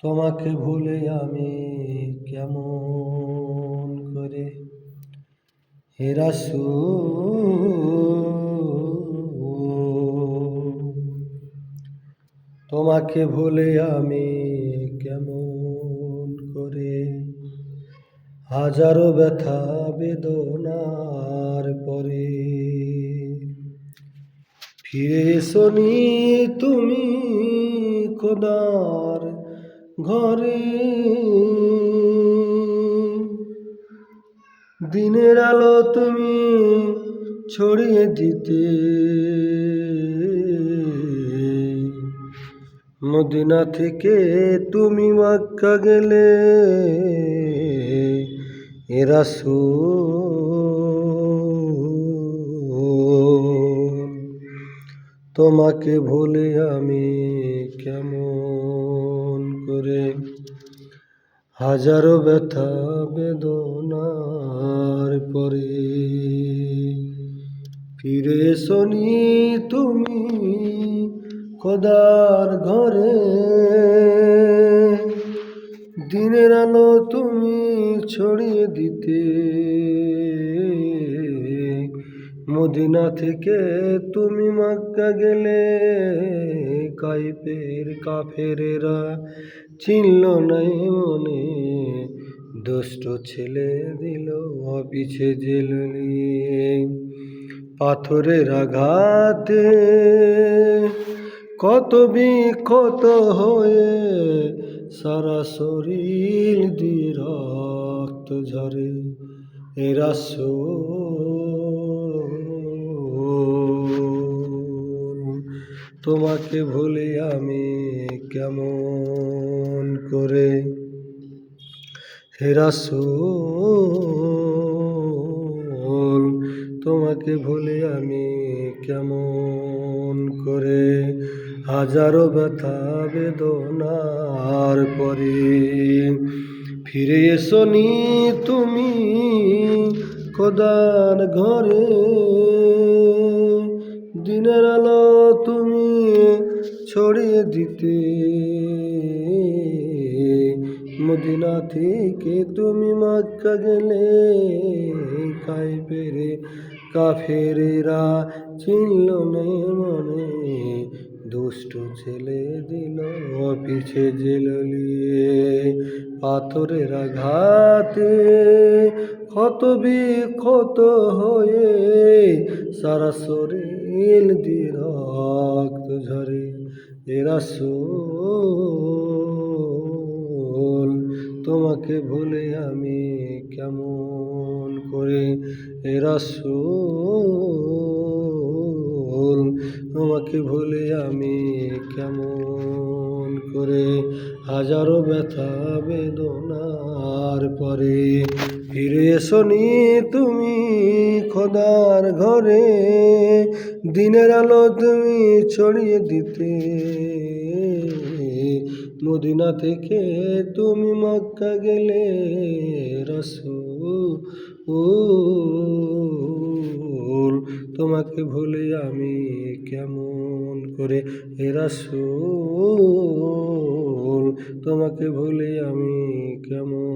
তোমাকে ভুলে আমি কেমন করে হে রাসূল, তোমাকে ভুলে আমি কেমন করে, হাজারো ব্যথা বেদনার পরে ফিরে এসোনি তুমি খোদার ঘরে। দিনের আলো তুমি ছড়িয়ে দিতে, মদিনা থেকে তুমি মক্কা গেলে হে রাসূল, তোমাকে ভুলে আমি কেমন করে, হাজারো ব্যথা বেদনার পরে ফিরে এসোনি তুমি খোদার ঘরে। দিনের আলো তুমি ছড়িয়ে দিতে, মদিনা থেকে তুমি মক্কা গেলে কাফেরেরা চিনল নাই মনে, দুষ্ট ছেলে দিল পিছে জেল নিয়ে। পাথরের আঘাতে কত বিক্ষত হয়ে সারা শরীর দিয়ে রক্ত ঝরে হে রাসূল, তোমাকে ভুলে আমি কেমন করে হে রাসূল, তোমাকে ভুলে আমি কেমন করে, হাজারো ব্যথা বেদনার পরে ফিরে এসোনি তুমি খোদার ঘরে। দিনের আলো তুমি ছড়িয়ে দিতে, মদিনা থেকে তুমি মক্কা গেলে কাফেরেরা চিনল নাই মনে, দুষ্ট ছেলে দিল পিছে জেল নিয়ে। পাথরের আঘাতে ক্ষত বিক্ষত হয়ে সারা শরীর দিয়ে রক্ত ঝরে হে রাসূল, তোমাকে ভুলে আমি কেমন করে হে রাসূল, তোমাকে ভুলে আমি কেমন করে, হাজারো ব্যথা বেদনার পরে ফিরে এসোনি তুমি খোদার ঘরে। দিনের আলো তুমি ছড়িয়ে দিতে, মদিনা থেকে তুমি মক্কা গেলে রাসূল, তোমাকে ভুলে আমি কেমন করে হে রাসূল, তোমাকে ভুলে আমি কেমন